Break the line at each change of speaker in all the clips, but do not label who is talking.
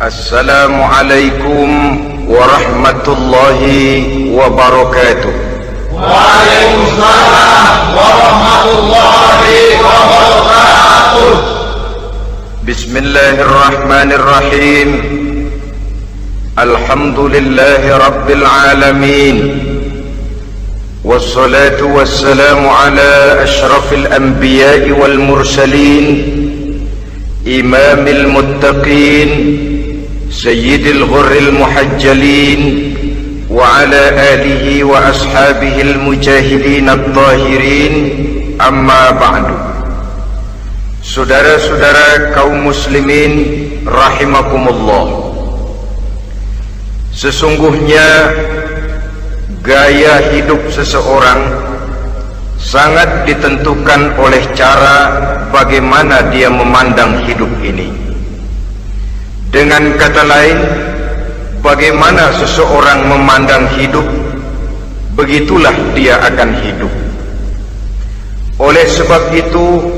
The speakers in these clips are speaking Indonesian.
Assalamualaikum warahmatullahi wabarakatuh.
Waalaikumsalam warahmatullahi wabarakatuh.
Bismillahirrahmanirrahim. Alhamdulillahi rabbil alamin. Wassalatu wassalamu ala ashrafil anbiya'i wal mursalin, imamil muttaqin, sayyidil ghurril muhajjalin, wa ala alihi wa ashabihil mujahidin at-tahirin, amma ba'du. Saudara-saudara kaum muslimin rahimakumullah, sesungguhnya gaya hidup seseorang sangat ditentukan oleh cara bagaimana dia memandang hidup ini. Dengan kata lain, bagaimana seseorang memandang hidup, begitulah dia akan hidup. Oleh sebab itu,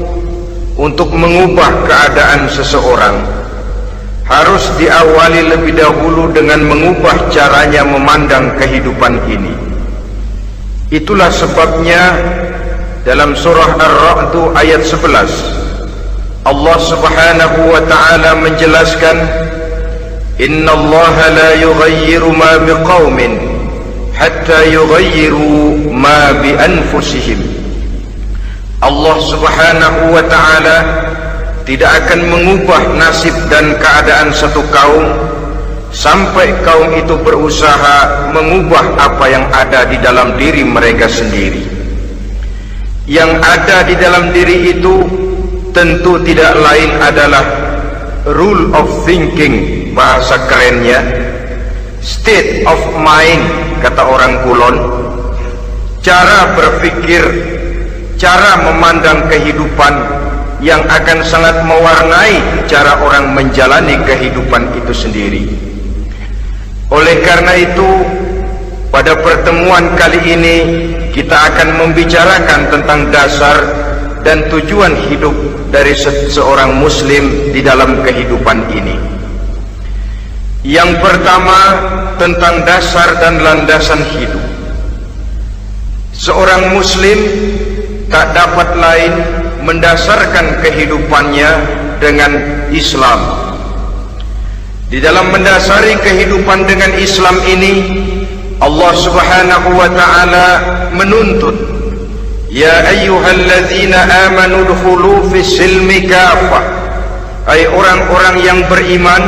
untuk mengubah keadaan seseorang harus diawali lebih dahulu dengan mengubah caranya memandang kehidupan ini. Itulah sebabnya dalam surah Ar-Ra'd ayat 11 Allah Subhanahu wa ta'ala menjelaskan, Innallaha la yughayyiru ma biqaumin hatta yughayyiru ma bi anfusihim. Allah Subhanahu wa ta'ala tidak akan mengubah nasib dan keadaan satu kaum sampai kaum itu berusaha mengubah apa yang ada di dalam diri mereka sendiri. Yang ada di dalam diri itu tentu tidak lain adalah rule of thinking, bahasa kerennya state of mind, kata orang Kulon, cara berpikir, cara memandang kehidupan yang akan sangat mewarnai cara orang menjalani kehidupan itu sendiri. Oleh karena itu, pada pertemuan kali ini kita akan membicarakan tentang dasar dan tujuan hidup dari seorang muslim di dalam kehidupan ini. Yang pertama, tentang dasar dan landasan hidup. Seorang muslim tak dapat lain mendasarkan kehidupannya dengan Islam. Di dalam mendasari kehidupan dengan Islam ini, Allah Subhanahu wa ta'ala menuntut, Ya ayyuhalladzina amanu dkhulu fis silmi kafah. Hai orang-orang yang beriman,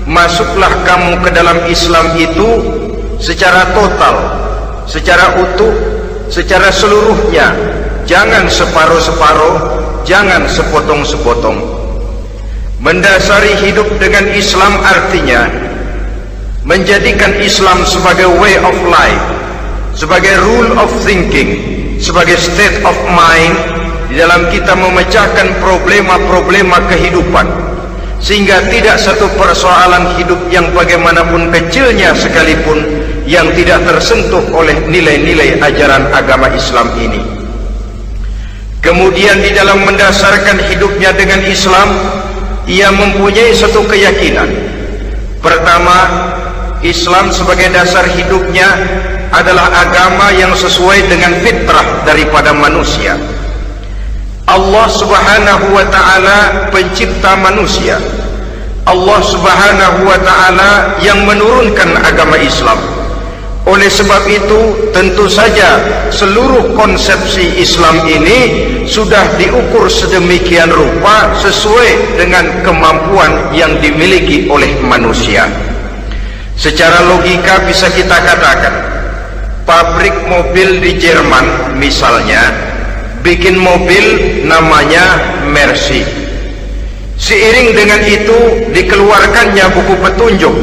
masuklah kamu ke dalam Islam itu secara total, secara utuh, secara seluruhnya. Jangan separuh-separuh, jangan sepotong-sepotong. Mendasari hidup dengan Islam artinya menjadikan Islam sebagai way of life, sebagai rule of thinking, sebagai state of mind di dalam kita memecahkan problema-problema kehidupan, sehingga tidak satu persoalan hidup yang bagaimanapun kecilnya sekalipun yang tidak tersentuh oleh nilai-nilai ajaran agama Islam ini. Kemudian di dalam mendasarkan hidupnya dengan Islam, ia mempunyai satu keyakinan. Pertama, Islam sebagai dasar hidupnya adalah agama yang sesuai dengan fitrah daripada manusia. Allah Subhanahu wa ta'ala pencipta manusia. Allah Subhanahu wa ta'ala yang menurunkan agama Islam. Oleh sebab itu, tentu saja seluruh konsepsi Islam ini sudah diukur sedemikian rupa sesuai dengan kemampuan yang dimiliki oleh manusia. Secara logika bisa kita katakan, pabrik mobil di Jerman misalnya bikin mobil namanya Mercy. Seiring dengan itu dikeluarkannya buku petunjuk.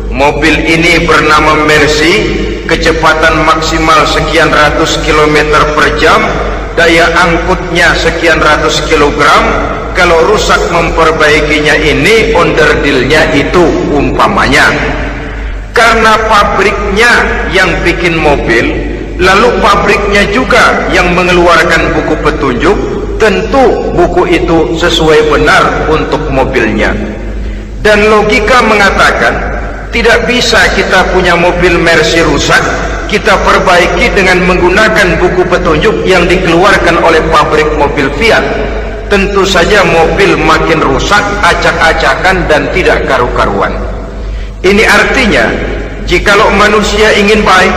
Mobil ini bernama Mercy, kecepatan maksimal sekian ratus kilometer per jam, daya angkutnya sekian ratus kilogram. Kalau rusak memperbaikinya ini onderdilnya itu umpamanya. Karena pabriknya yang bikin mobil, lalu pabriknya juga yang mengeluarkan buku petunjuk, tentu buku itu sesuai benar untuk mobilnya. Dan logika mengatakan tidak bisa kita punya mobil Mercy rusak, kita perbaiki dengan menggunakan buku petunjuk yang dikeluarkan oleh pabrik mobil Fiat. Tentu saja mobil makin rusak, acak-acakan dan tidak karu-karuan. Ini artinya jikalau manusia ingin baik,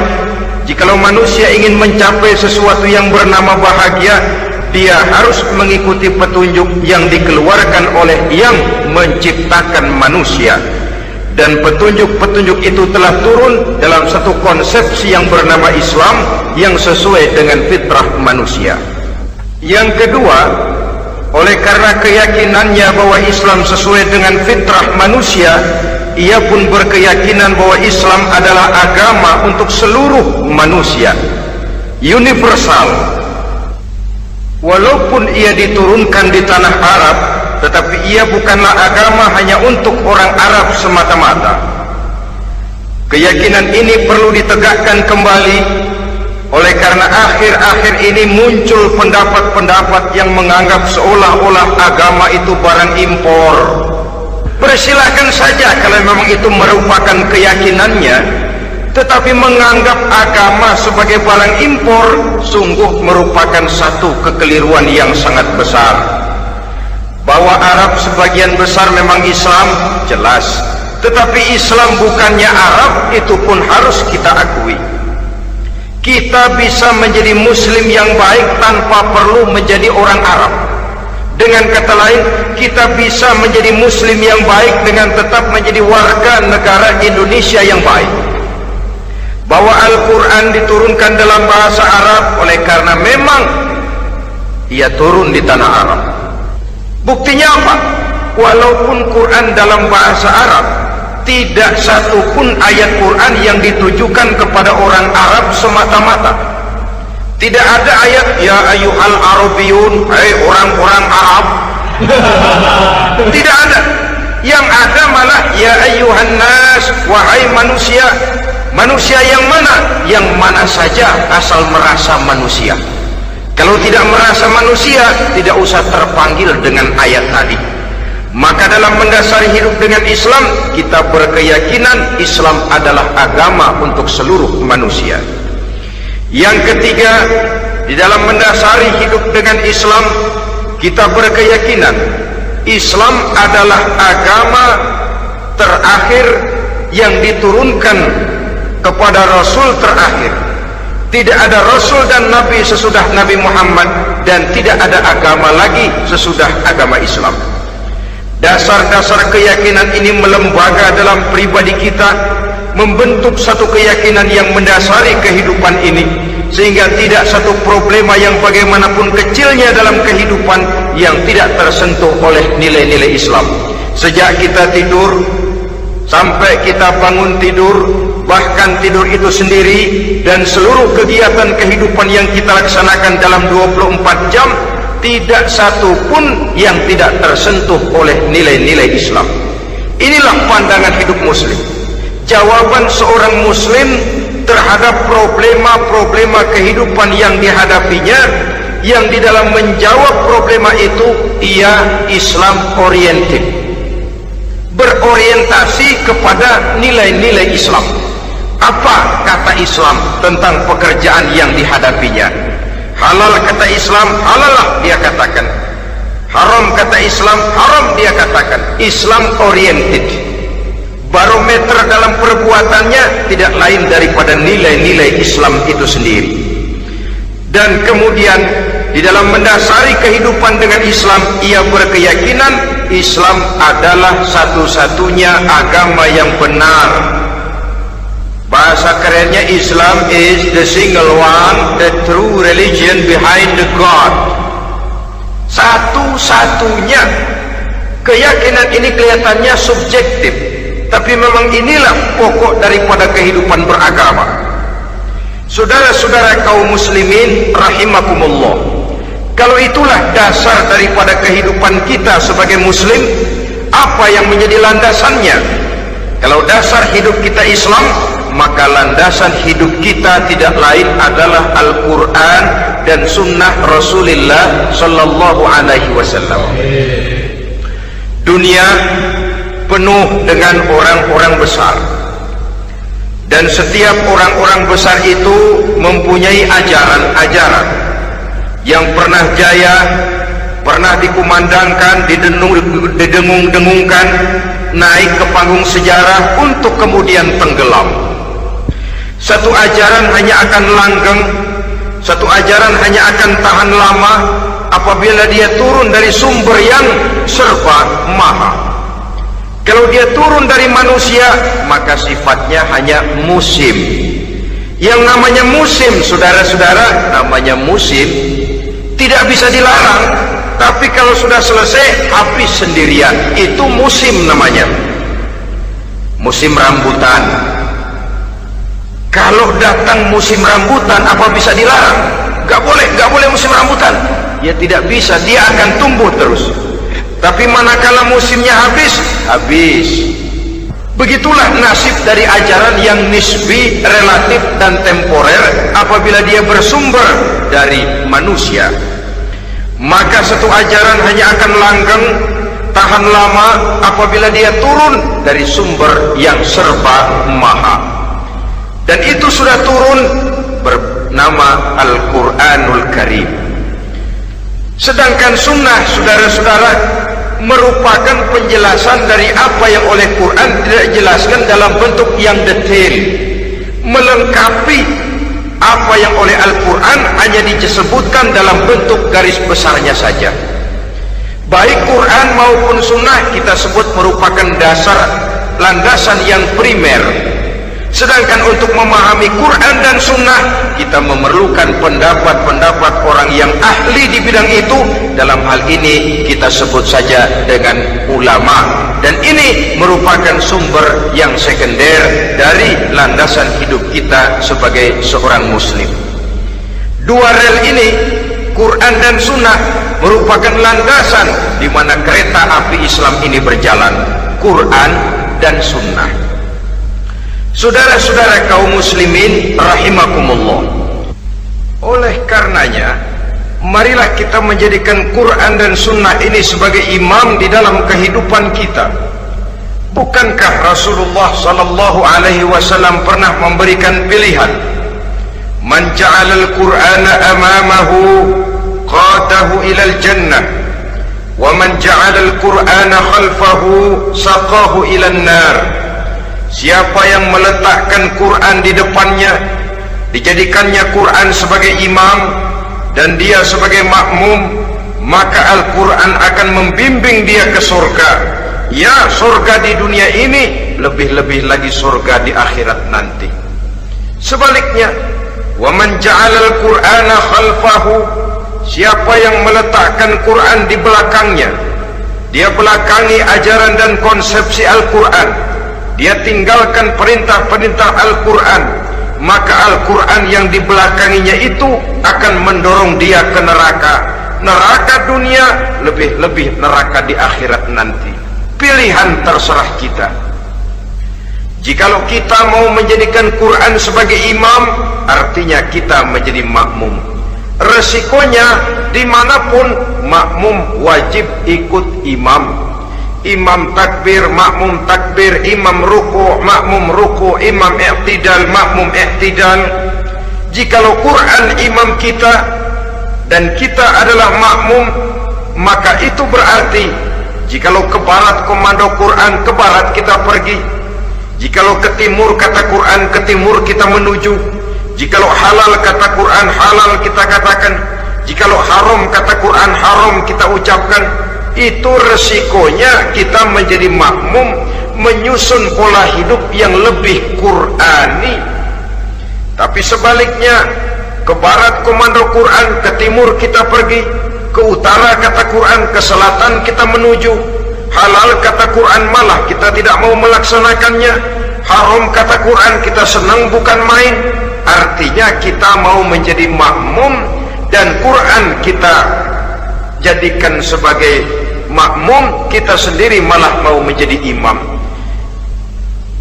jikalau manusia ingin mencapai sesuatu yang bernama bahagia, dia harus mengikuti petunjuk yang dikeluarkan oleh yang menciptakan manusia. Dan petunjuk-petunjuk itu telah turun dalam satu konsepsi yang bernama Islam yang sesuai dengan fitrah manusia. Yang kedua, oleh karena keyakinannya bahwa Islam sesuai dengan fitrah manusia, ia pun berkeyakinan bahwa Islam adalah agama untuk seluruh manusia, universal. Walaupun ia diturunkan di tanah Arab, tetapi ia bukanlah agama hanya untuk orang Arab semata-mata. Keyakinan ini perlu ditegakkan kembali, oleh karena akhir-akhir ini muncul pendapat-pendapat yang menganggap seolah-olah agama itu barang impor. Persilahkan saja kalau memang itu merupakan keyakinannya, tetapi menganggap agama sebagai barang impor sungguh merupakan satu kekeliruan yang sangat besar. Bahwa Arab sebagian besar memang Islam, jelas, tetapi Islam bukannya Arab, itu pun harus kita akui. Kita bisa menjadi muslim yang baik tanpa perlu menjadi orang Arab. Dengan kata lain, kita bisa menjadi muslim yang baik dengan tetap menjadi warga negara Indonesia yang baik. Bahwa Al-Quran diturunkan dalam bahasa Arab oleh karena memang ia turun di tanah Arab. Buktinya apa? Walaupun Quran dalam bahasa Arab, tidak satu pun ayat Quran yang ditujukan kepada orang Arab semata-mata. Tidak ada ayat ya ayyuhal arabiyun, hai orang-orang Arab. Tidak ada. Yang ada malah ya ayyuhan nas, wahai manusia. Manusia yang mana? Yang mana saja asal merasa manusia. Kalau tidak merasa manusia, tidak usah terpanggil dengan ayat tadi. Maka dalam mendasari hidup dengan Islam, kita berkeyakinan Islam adalah agama untuk seluruh manusia. Yang ketiga, di dalam mendasari hidup dengan Islam, kita berkeyakinan Islam adalah agama terakhir yang diturunkan kepada Rasul terakhir. Tidak ada Rasul dan Nabi sesudah Nabi Muhammad, dan tidak ada agama lagi sesudah agama Islam. Dasar-dasar keyakinan ini melembaga dalam pribadi kita, membentuk satu keyakinan yang mendasari kehidupan ini, sehingga tidak satu problema yang bagaimanapun kecilnya dalam kehidupan yang tidak tersentuh oleh nilai-nilai Islam. Sejak kita tidur sampai kita bangun tidur, bahkan tidur itu sendiri, dan seluruh kegiatan kehidupan yang kita laksanakan dalam 24 jam, tidak satu pun yang tidak tersentuh oleh nilai-nilai Islam. Inilah pandangan hidup muslim. Jawaban seorang muslim terhadap problema-problema kehidupan yang dihadapinya, yang di dalam menjawab problema itu ia Islam oriented, berorientasi kepada nilai-nilai Islam. Apa kata Islam tentang pekerjaan yang dihadapinya? Halal kata Islam, halalah dia katakan. Haram kata Islam, haram dia katakan. Islam oriented. Barometer dalam perbuatannya tidak lain daripada nilai-nilai Islam itu sendiri. Dan kemudian di dalam mendasari kehidupan dengan Islam, ia berkeyakinan Islam adalah satu-satunya agama yang benar. Bahasa kerennya, Islam is the single one, the true religion behind the God. Satu-satunya. Keyakinan ini kelihatannya subjektif, tapi memang inilah pokok daripada kehidupan beragama. Saudara-saudara kaum muslimin rahimakumullah, kalau itulah dasar daripada kehidupan kita sebagai muslim, apa yang menjadi landasannya? Kalau dasar hidup kita Islam, maka landasan hidup kita tidak lain adalah Al-Quran dan Sunnah Rasulullah Sallallahu Alaihi Wasallam. Dunia penuh dengan orang-orang besar, dan setiap orang-orang besar itu mempunyai ajaran-ajaran yang pernah jaya, pernah dikumandangkan, didengung-dengungkan, naik ke panggung sejarah untuk kemudian tenggelam. Satu ajaran hanya akan langgeng, satu ajaran hanya akan tahan lama apabila dia turun dari sumber yang serba maha. Kalau dia turun dari manusia, maka sifatnya hanya musim. Yang namanya musim, saudara-saudara, namanya musim tidak bisa dilarang, tapi kalau sudah selesai habis sendirian. Itu musim namanya. Musim rambutan. Kalau datang musim rambutan, apa bisa dilarang? Gak boleh musim rambutan. Ya tidak bisa, dia akan tumbuh terus. Tapi manakala musimnya habis. Begitulah nasib dari ajaran yang nisbi, relatif dan temporer apabila dia bersumber dari manusia. Maka satu ajaran hanya akan langgeng, tahan lama apabila dia turun dari sumber yang serba maha. Dan itu sudah turun bernama Al-Quranul Karim. Sedangkan sunnah, saudara-saudara, merupakan penjelasan dari apa yang oleh Quran tidak dijelaskan dalam bentuk yang detail, melengkapi apa yang oleh Al-Quran hanya disebutkan dalam bentuk garis besarnya saja. Baik Quran maupun sunnah kita sebut merupakan dasar, landasan yang primer. Sedangkan untuk memahami Quran dan sunnah, kita memerlukan pendapat-pendapat orang yang ahli di bidang itu. Dalam hal ini kita sebut saja dengan ulama. Dan ini merupakan sumber yang sekunder dari landasan hidup kita sebagai seorang muslim. Dua rel ini, Quran dan sunnah, merupakan landasan di mana kereta api Islam ini berjalan. Quran dan sunnah. Saudara-saudara kaum muslimin rahimakumullah, oleh karenanya marilah kita menjadikan Quran dan sunnah ini sebagai imam di dalam kehidupan kita. Bukankah Rasulullah sallallahu alaihi wasallam pernah memberikan pilihan, man ja'ala al-Qur'ana amamahu qadahu ilal jannah wa man ja'ala al-Qur'ana khalfahu saqahu ilan nar. Siapa yang meletakkan Quran di depannya, dijadikannya Quran sebagai imam dan dia sebagai makmum, maka Al-Quran akan membimbing dia ke surga. Ya, surga di dunia ini, lebih-lebih lagi surga di akhirat nanti. Sebaliknya, wa man ja'ala al-Qur'ana khalfahu, siapa yang meletakkan Quran di belakangnya, dia belakangi ajaran dan konsepsi Al-Quran, dia tinggalkan perintah-perintah Al-Quran, maka Al-Quran yang dibelakanginya itu akan mendorong dia ke neraka. Neraka dunia, lebih-lebih neraka di akhirat nanti. Pilihan terserah kita. Jikalau kita mau menjadikan Quran sebagai imam, artinya kita menjadi makmum. Resikonya dimanapun, makmum wajib ikut imam. Imam takbir, makmum takbir, imam ruku, makmum ruku, imam i'tidal, makmum i'tidal. Jikalau Quran imam kita dan kita adalah makmum, maka itu berarti jikalau ke barat komando Quran, ke barat kita pergi. Jikalau ke timur kata Quran, ke timur kita menuju. Jikalau halal kata Quran, halal kita katakan. Jikalau haram kata Quran, haram kita ucapkan. Itu resikonya kita menjadi makmum, menyusun pola hidup yang lebih Qurani. Tapi sebaliknya, ke barat komando Quran, ke timur kita pergi, ke utara kata Quran, ke selatan kita menuju. Halal kata Quran malah kita tidak mau melaksanakannya. Haram kata Quran kita senang bukan main. Artinya kita mau menjadi makmum dan Quran kita jadikan sebagai makmum, kita sendiri malah mau menjadi imam.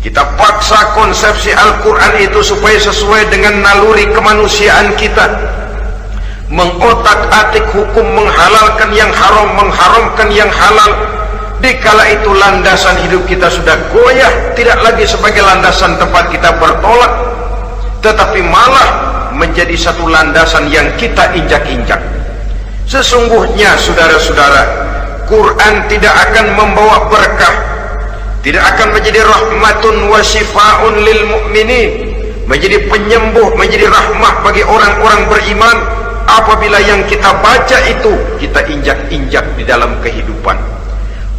Kita paksa konsepsi Al-Quran itu supaya sesuai dengan naluri kemanusiaan kita, mengotak-atik hukum, menghalalkan yang haram, mengharamkan yang halal. dikala itu landasan hidup kita sudah goyah, tidak lagi sebagai landasan tempat kita bertolak, tetapi malah menjadi satu landasan yang kita injak-injak. Sesungguhnya saudara-saudara, Quran tidak akan membawa berkah, tidak akan menjadi rahmatun wa syifaun lil mu'minin, menjadi penyembuh, menjadi rahmah bagi orang-orang beriman, apabila yang kita baca itu kita injak-injak di dalam kehidupan.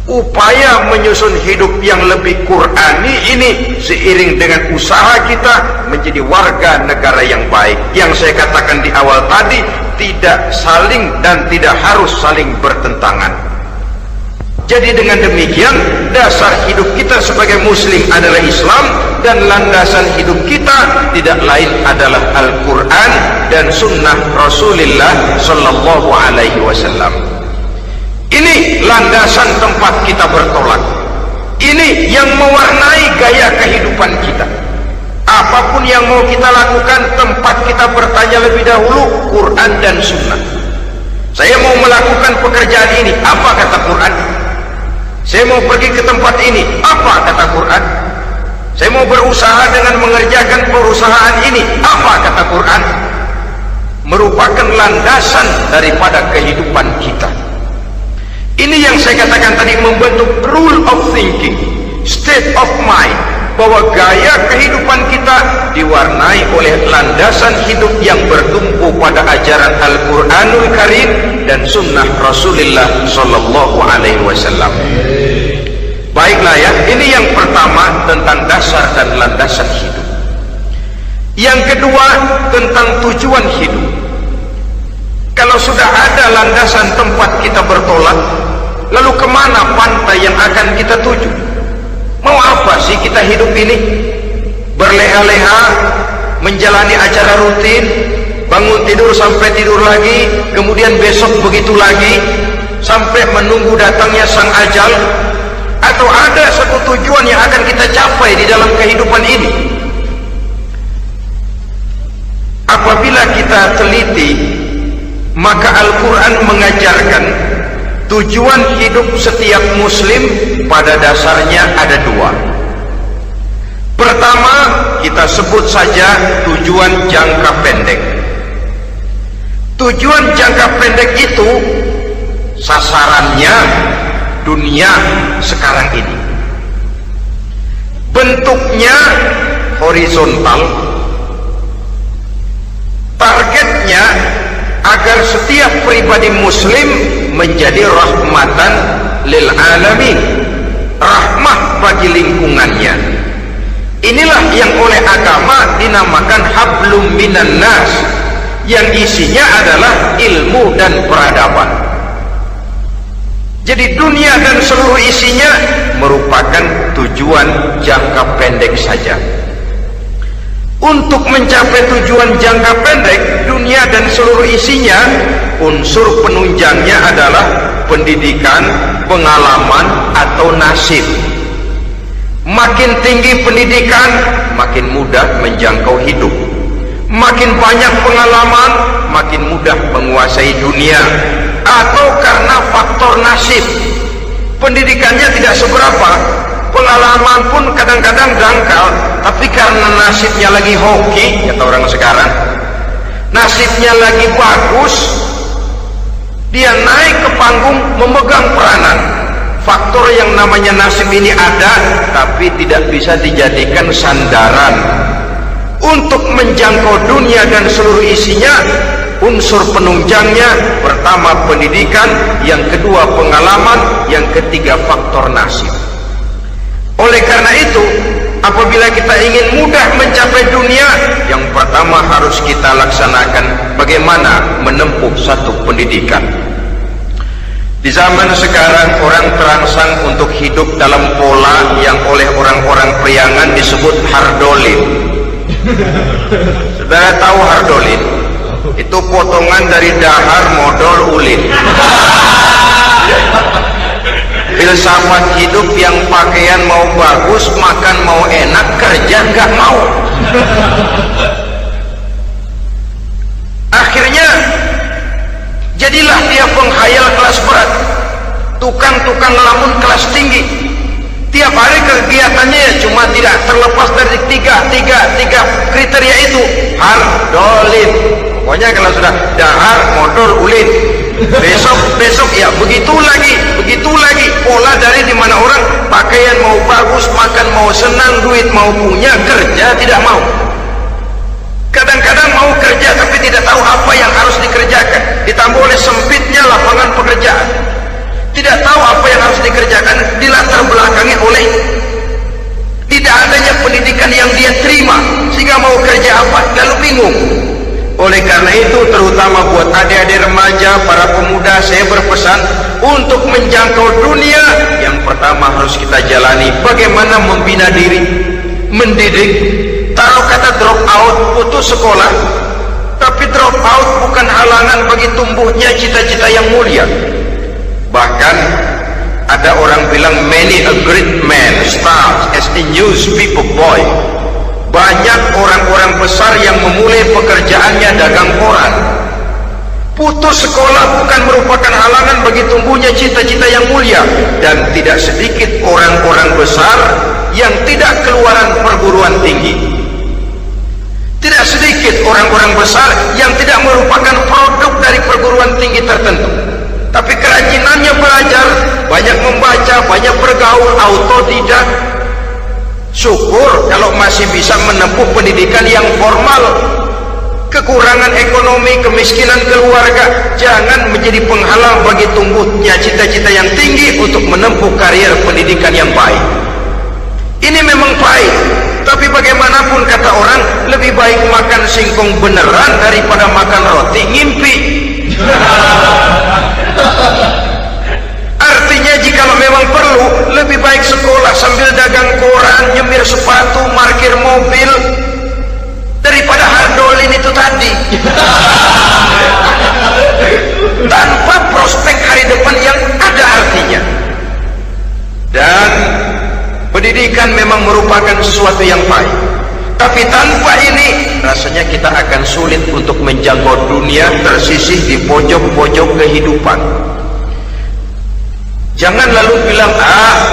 Upaya menyusun hidup yang lebih Qurani ini seiring dengan usaha kita menjadi warga negara yang baik, yang saya katakan di awal tadi, tidak saling dan tidak harus saling bertentangan. Jadi dengan demikian, dasar hidup kita sebagai muslim adalah Islam, dan landasan hidup kita tidak lain adalah Al-Quran dan sunnah Rasulullah Sallallahu Alaihi Wasallam. Ini landasan tempat kita bertolak. Ini yang mewarnai gaya kehidupan kita. Apapun yang mau kita lakukan, tempat kita bertanya lebih dahulu Quran dan sunnah. Saya mau melakukan pekerjaan ini, apa kata Quran? Saya mau pergi ke tempat ini, apa kata Quran? Saya mau berusaha dengan mengerjakan perusahaan ini, apa kata Quran? Merupakan landasan daripada kehidupan kita. Ini yang saya katakan tadi, membentuk rule of thinking, state of mind, bahwa gaya kehidupan kita diwarnai oleh landasan hidup yang bertumpu pada ajaran Al-Quranul Karim dan sunnah Rasulullah Sallallahu Alaihi Wasallam. Baiklah ya, ini yang pertama tentang dasar dan landasan hidup. Yang kedua tentang tujuan hidup. Kalau sudah ada landasan tempat kita bertolak, lalu kemana pantai yang akan kita tuju? Mau apa sih kita hidup ini? Berleha-leha, menjalani acara rutin, bangun tidur sampai tidur lagi, kemudian besok begitu lagi, sampai menunggu datangnya sang ajal? Atau ada satu tujuan yang akan kita capai di dalam kehidupan ini? Apabila kita teliti, maka Al-Quran mengajarkan tujuan hidup setiap muslim pada dasarnya ada dua. Pertama, kita sebut saja tujuan jangka pendek. Tujuan jangka pendek itu sasarannya dunia sekarang ini. Bentuknya horizontal, targetnya agar setiap pribadi muslim menjadi rahmatan lil alamin, rahmah bagi lingkungannya. Inilah yang oleh agama dinamakan hablum minan nas, yang isinya adalah ilmu dan peradaban. Jadi dunia dan seluruh isinya merupakan tujuan jangka pendek saja. Untuk mencapai tujuan jangka pendek, dunia dan seluruh isinya, unsur penunjangnya adalah pendidikan, pengalaman, atau nasib. Makin tinggi pendidikan, makin mudah menjangkau hidup. Makin banyak pengalaman, makin mudah menguasai dunia. Atau karena faktor nasib, pendidikannya tidak seberapa, pengalaman pun kadang-kadang dangkal, tapi karena nasibnya lagi hoki, kata orang sekarang, nasibnya lagi bagus, dia naik ke panggung memegang peranan. Faktor yang namanya nasib ini ada, tapi tidak bisa dijadikan sandaran untuk menjangkau dunia dan seluruh isinya. Unsur penunjangnya, pertama pendidikan, yang kedua pengalaman, yang ketiga faktor nasib. Oleh karena itu, apabila kita ingin mudah mencapai dunia, yang pertama harus kita laksanakan bagaimana menempuh satu pendidikan. Di zaman sekarang orang terangsang untuk hidup dalam pola yang oleh orang-orang priangan disebut hardolin. Saudara tahu hardolin? Itu potongan dari dahar modal ulin. Filsafat hidup yang pakaian mau bagus, makan mau enak, kerja nggak mau. Akhirnya jadilah dia penghayal kelas berat, tukang-tukang lamun kelas dolin. Pokoknya kalau sudah dahar motor ulin, besok ya begitu lagi. Pola dari dimana orang pakaian mau bagus, makan mau senang, duit mau punya, kerja tidak mau. Kadang-kadang mau kerja tapi tidak tahu apa yang harus dikerjakan, ditambah oleh sempitnya lapangan pekerjaan. Tidak tahu apa yang harus dikerjakan, dilatar belakangi oleh tidak adanya pendidikan yang dia terima, sehingga mau kerja apa lalu bingung. Oleh karena itu, terutama buat adik-adik remaja, para pemuda, saya berpesan untuk menjangkau dunia, yang pertama harus kita jalani bagaimana membina diri, mendidik. Taruh kata drop out, putus sekolah, tapi drop out bukan halangan bagi tumbuhnya cita-cita yang mulia. Bahkan ada orang bilang many a great man starts as a newspaper boy. Banyak orang-orang besar yang memulai pekerjaannya dagang koran. Putus sekolah bukan merupakan halangan bagi tumbuhnya cita-cita yang mulia, dan tidak sedikit orang-orang besar yang tidak keluaran perguruan tinggi. Tidak sedikit orang-orang besar yang tidak merupakan produk dari perguruan tinggi tertentu, tapi kerajinannya belajar, banyak membaca, banyak bergaul, autodidak. Syukur kalau masih bisa menempuh pendidikan yang formal. Kekurangan ekonomi, kemiskinan keluarga jangan menjadi penghalang bagi tumbuhnya cita-cita yang tinggi untuk menempuh karier pendidikan yang baik. Ini memang baik, tapi bagaimanapun kata orang, lebih baik makan singkong beneran daripada makan roti ngimpi. Artinya jikalau memang perlu, lebih baik sekolah sambil dagang koran, nyemir sepatu, parkir mobil, daripada hardolin itu tadi. Tanpa prospek hari depan yang ada artinya. Dan pendidikan memang merupakan sesuatu yang baik, tapi tanpa ini rasanya kita akan sulit untuk menjangkau dunia, tersisih di pojok-pojok kehidupan. Jangan lalu bilang,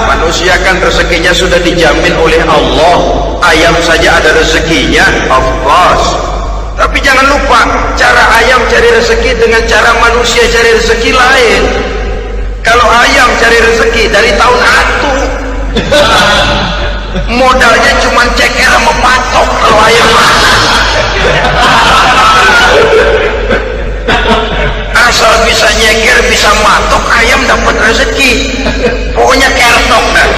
manusia kan rezekinya sudah dijamin oleh Allah, ayam saja ada rezekinya. Of course, tapi jangan lupa cara ayam cari rezeki dengan cara manusia cari rezeki lain. Kalau ayam cari rezeki dari tahun atu, modalnya cuma ceker sama patok. Kalau ayam asal bisa nyeker, bisa matok, ayam dapat rezeki. Pokoknya kertok dah.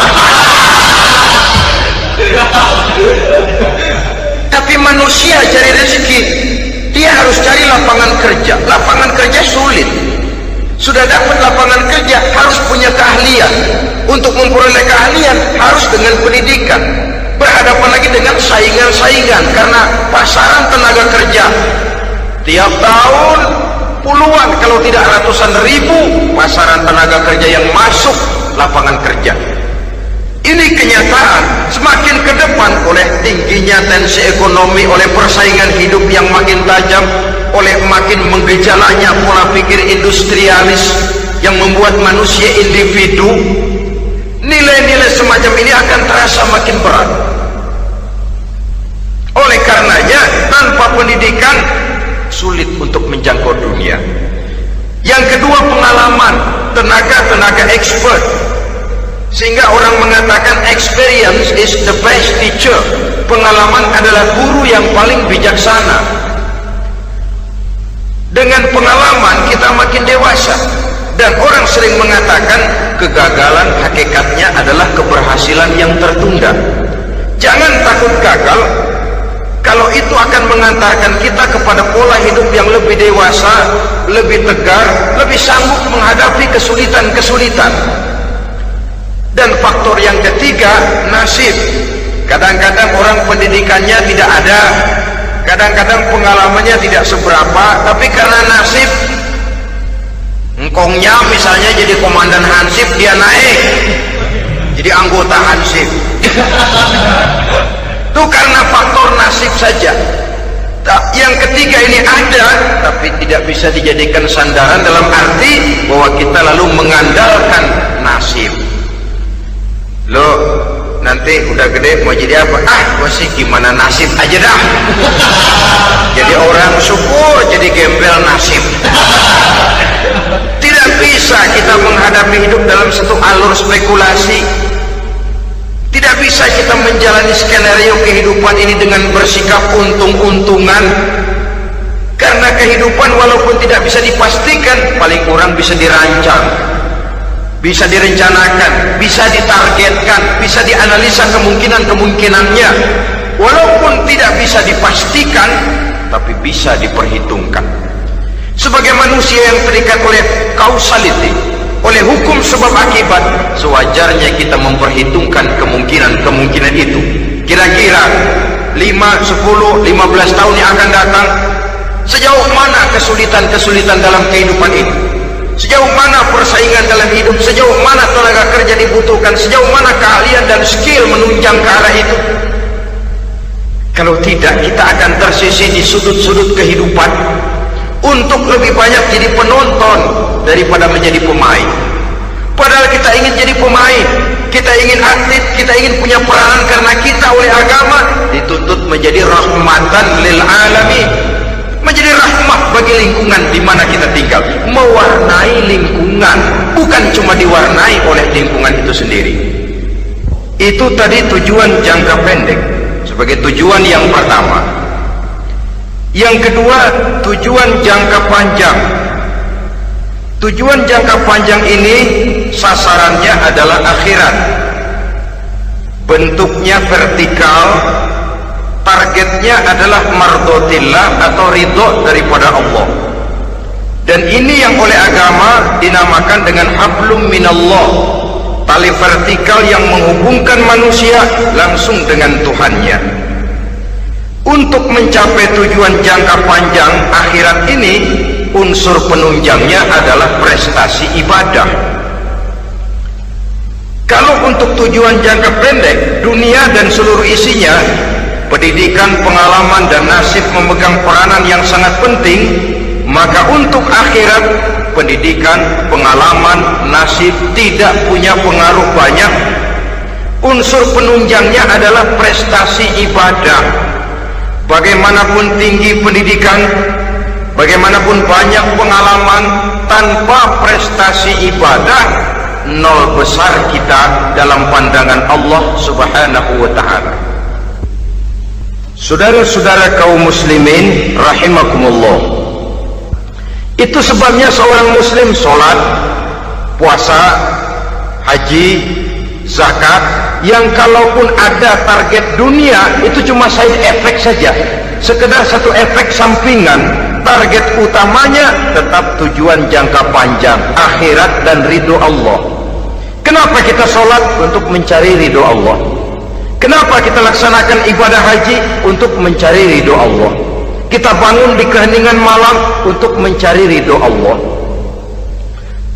Tapi manusia cari rezeki, dia harus cari lapangan kerja. Lapangan kerja sulit. Sudah dapat lapangan kerja, harus punya keahlian. Untuk memperoleh keahlian harus dengan pendidikan. Berhadapan lagi dengan saingan-saingan, karena pasaran tenaga kerja tiap tahun puluhan kalau tidak ratusan ribu pasaran tenaga kerja yang masuk lapangan kerja. Ini kenyataan. Semakin ke depan, oleh tingginya tensi ekonomi, oleh persaingan hidup yang makin tajam, oleh makin menggejalanya pola pikir industrialis yang membuat manusia individu, nilai-nilai semacam ini akan terasa makin berat. Oleh karenanya, tanpa pendidikan sulit untuk menjangkau dunia. Yang kedua, pengalaman, tenaga expert. Sehingga orang mengatakan experience is the best teacher. Pengalaman adalah guru yang paling bijaksana. Dengan pengalaman kita makin dewasa. Dan orang sering mengatakan kegagalan hakikatnya adalah keberhasilan yang tertunda. Jangan takut gagal, kalau itu akan mengantarkan kita kepada pola hidup yang lebih dewasa, lebih tegar, lebih sanggup menghadapi kesulitan-kesulitan. Dan faktor yang ketiga, nasib. Kadang-kadang orang pendidikannya tidak ada, kadang-kadang pengalamannya tidak seberapa, tapi karena nasib, engkongnya misalnya jadi komandan hansip, dia naik jadi anggota hansip. Itu karena faktor nasib saja. Yang ketiga ini ada, tapi tidak bisa dijadikan sandaran dalam arti bahwa kita lalu mengandalkan nasib. Loh, nanti udah gede mau jadi apa? Gua sih gimana nasib aja dah. Jadi orang syukur, jadi gembel nasib. Tidak bisa kita menghadapi hidup dalam satu alur spekulasi. Tidak bisa kita menjalani skenario kehidupan ini dengan bersikap untung-untungan. Karena kehidupan walaupun tidak bisa dipastikan, paling kurang bisa dirancang, bisa direncanakan, bisa ditargetkan, bisa dianalisa kemungkinan-kemungkinannya. Walaupun tidak bisa dipastikan, tapi bisa diperhitungkan. Sebagai manusia yang terikat oleh causality, oleh hukum sebab akibat, sewajarnya kita memperhitungkan kemungkinan-kemungkinan itu. Kira-kira 5, 10, 15 tahun yang akan datang, sejauh mana kesulitan-kesulitan dalam kehidupan ini, sejauh mana persaingan dalam hidup, sejauh mana tenaga kerja dibutuhkan, sejauh mana keahlian dan skill menunjang ke arah itu. Kalau tidak, kita akan tersisih di sudut-sudut kehidupan untuk lebih banyak jadi penonton daripada menjadi pemain. Padahal kita ingin jadi pemain, kita ingin atlet, kita ingin punya peranan, karena kita oleh agama dituntut menjadi rahmatan lil alamin, menjadi rahmat bagi lingkungan di mana kita tinggal, mewarnai lingkungan, bukan cuma diwarnai oleh lingkungan itu sendiri. Itu tadi tujuan jangka pendek sebagai tujuan yang pertama. Yang kedua, tujuan jangka panjang. Tujuan jangka panjang ini sasarannya adalah akhirat. Bentuknya vertikal, targetnya adalah mardotillah atau ridho daripada Allah. Dan ini yang oleh agama dinamakan dengan hablum minallah, tali vertikal yang menghubungkan manusia langsung dengan Tuhannya. Untuk mencapai tujuan jangka panjang akhirat ini, unsur penunjangnya adalah prestasi ibadah. Kalau untuk tujuan jangka pendek, dunia dan seluruh isinya, pendidikan, pengalaman, dan nasib memegang peranan yang sangat penting, maka untuk akhirat, pendidikan, pengalaman, nasib tidak punya pengaruh banyak. Unsur penunjangnya adalah prestasi ibadah. Bagaimanapun tinggi pendidikan, bagaimanapun banyak pengalaman, tanpa prestasi ibadah, nol besar kita dalam pandangan Allah Subhanahu wa ta'ala. Saudara-saudara kaum muslimin rahimakumullah, itu sebabnya seorang muslim sholat, puasa, haji, zakat, yang kalaupun ada target dunia itu cuma side effect saja, sekedar satu efek sampingan. Target utamanya tetap tujuan jangka panjang, akhirat dan ridho Allah. Kenapa kita sholat? Untuk mencari ridho Allah. Kenapa kita laksanakan ibadah haji? Untuk mencari ridho Allah. Kita bangun di keheningan malam untuk mencari ridho Allah.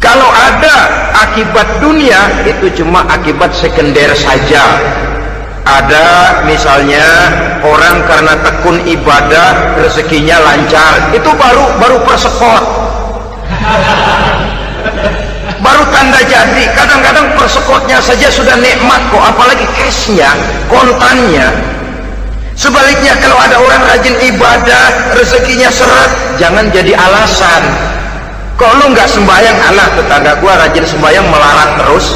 Kalau ada akibat dunia, itu cuma akibat sekunder saja. Ada misalnya orang karena tekun ibadah rezekinya lancar, itu baru persekot, baru tanda jadi. Kadang-kadang persekotnya saja sudah nikmat kok, apalagi cashnya, kontannya. Sebaliknya, kalau ada orang rajin ibadah rezekinya seret, jangan jadi alasan. Kok lu nggak sembahyang? Alah, tetangga gua rajin sembahyang melarat terus.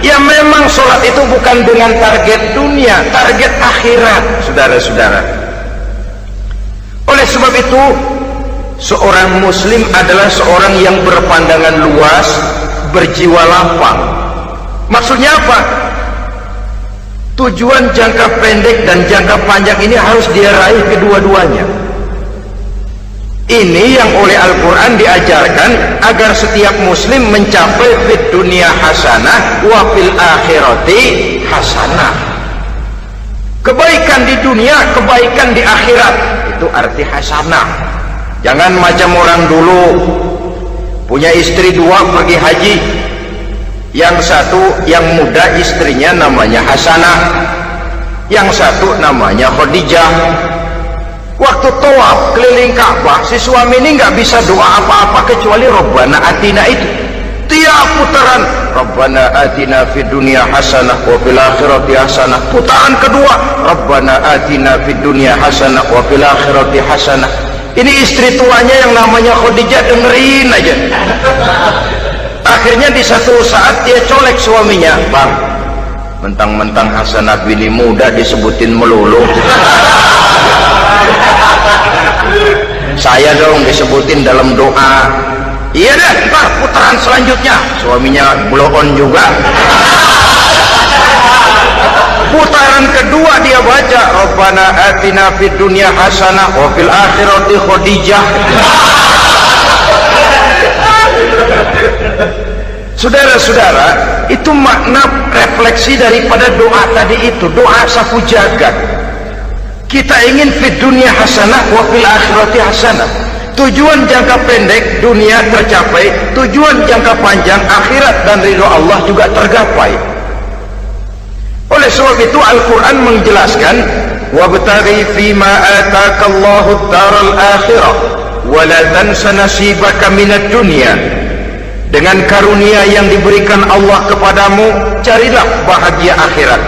Ya memang sholat itu bukan dengan target dunia, target akhirat, saudara-saudara. Oleh sebab itu, seorang muslim adalah seorang yang berpandangan luas, berjiwa lapang. Maksudnya apa? Tujuan jangka pendek dan jangka panjang ini harus dia raih kedua-duanya. Ini yang oleh Al-Quran diajarkan agar setiap muslim mencapai fid dunia hasanah wa fil akhirati hasanah. Kebaikan di dunia, kebaikan di akhirat, itu arti hasanah. Jangan macam orang dulu, punya istri dua pergi haji, yang satu yang muda istrinya namanya Hasanah, yang satu namanya Khadijah. Waktu tawaf keliling Ka'bah, si suami ini nggak bisa doa apa-apa kecuali Rabbana Atina itu. Tiap putaran, Rabbana atina fid dunya hasanah wa fil akhirati hasanah. Putaran kedua, Rabbana atina fid dunya hasanah wa fil akhirati hasanah. Ini istri tuanya yang namanya Khadijah dengerin aja. Akhirnya di satu saat dia colek suaminya, "Bang, mentang-mentang Hasanah bini muda disebutin melulu. Saya dong disebutin dalam doa." "Iya deh, ntar putaran selanjutnya." Suaminya blow on juga. Putaran kedua dia baca, Rabbana atina fid dunya hasanah wa fil akhirati Khadijah. Saudara-saudara, itu makna refleksi daripada doa tadi itu, doa sapu jagat. Kita ingin fid dunya hasanah wa fil akhirati hasanah. Tujuan jangka pendek dunia tercapai, tujuan jangka panjang akhirat dan ridho Allah juga tergapai. Oleh sebab itu Al-Quran menjelaskan, wabtaghi fima atakallahu ad-daral akhirah wa la tansa nasibaka minad dunya. Dengan karunia yang diberikan Allah kepadamu, carilah bahagia akhirat.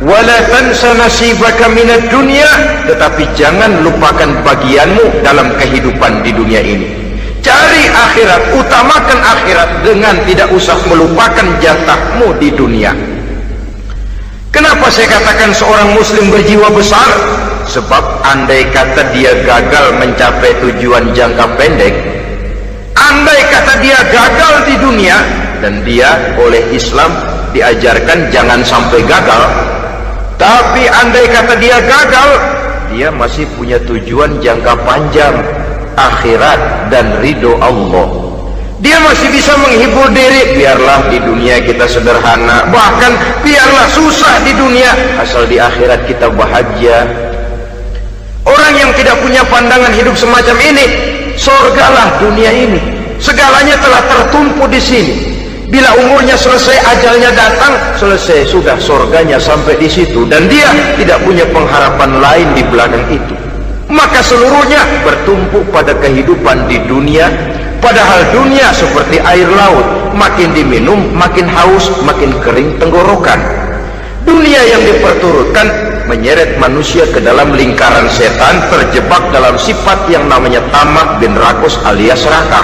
Wa la tansa nasibaka minad dunya, tetapi jangan lupakan bagianmu dalam kehidupan di dunia ini. Cari akhirat, utamakan akhirat dengan tidak usah melupakan jatahmu di dunia. Kenapa saya katakan seorang muslim berjiwa besar? Sebab andai kata dia gagal mencapai tujuan jangka pendek, andai kata dia gagal di dunia, dan dia oleh Islam diajarkan jangan sampai gagal, tapi andai kata dia gagal, dia masih punya tujuan jangka panjang, akhirat dan ridho Allah. Dia masih bisa menghibur diri, biarlah di dunia kita sederhana, bahkan biarlah susah di dunia, asal di akhirat kita bahagia. Orang yang tidak punya pandangan hidup semacam ini, surgalah dunia ini, segalanya telah tertumpu di sini. Bila umurnya selesai, ajalnya datang, selesai sudah, surganya sampai di situ, dan dia tidak punya pengharapan lain di belakang itu. Maka seluruhnya bertumpu pada kehidupan di dunia. Padahal dunia seperti air laut, makin diminum makin haus, makin kering tenggorokan. Dunia yang diperturutkan menyeret manusia ke dalam lingkaran setan, terjebak dalam sifat yang namanya tamak bin rakus alias serakah.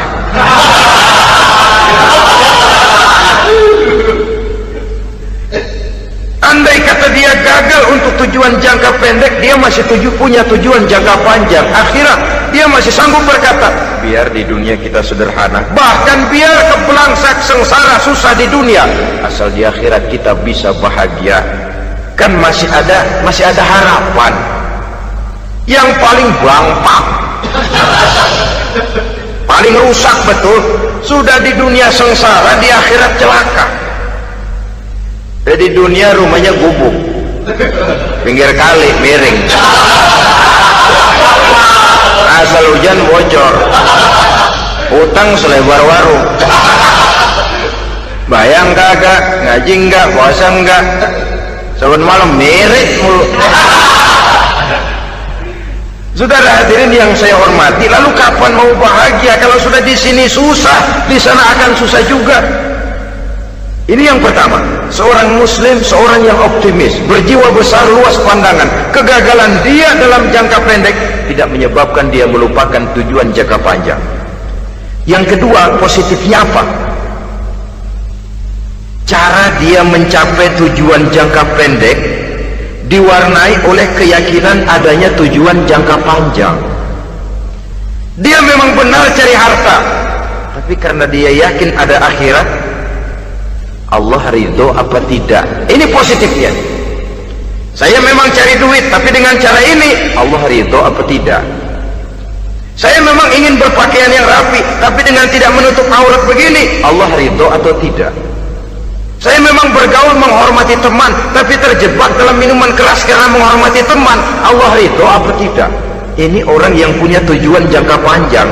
Andai kata dia gagal untuk tujuan jangka pendek, dia masih punya tujuan jangka panjang, akhirat. Dia masih sanggup berkata, biar di dunia kita sederhana, bahkan biar kebelangsak sengsara susah di dunia, asal di akhirat kita bisa bahagia. Kan masih ada harapan. Yang paling bangpak, paling rusak betul, sudah di dunia sengsara, di akhirat celaka. Di dunia rumahnya gubuk, pinggir kali miring, asal hujan bocor, utang selebar warung. Bayang kagak, ngaji enggak, puasa enggak, saban malam miring mulu. Saudara hadirin yang saya hormati, lalu kapan mau bahagia kalau sudah di sini susah, di sana akan susah juga. Ini yang pertama, seorang muslim, seorang yang optimis, berjiwa besar, luas pandangan. Kegagalan dia dalam jangka pendek tidak menyebabkan dia melupakan tujuan jangka panjang. Yang kedua, positifnya apa? Cara dia mencapai tujuan jangka pendek diwarnai oleh keyakinan adanya tujuan jangka panjang. Dia memang benar cari harta, tapi karena dia yakin ada akhirat, Allah ridho apa tidak. Ini positifnya. Saya memang cari duit, tapi dengan cara ini Allah ridho apa tidak. Saya memang ingin berpakaian yang rapi, tapi dengan tidak menutup aurat begini, Allah ridho atau tidak. Saya memang bergaul menghormati teman, tapi terjebak dalam minuman keras karena menghormati teman, Allah ridho apa tidak. Ini orang yang punya tujuan jangka panjang.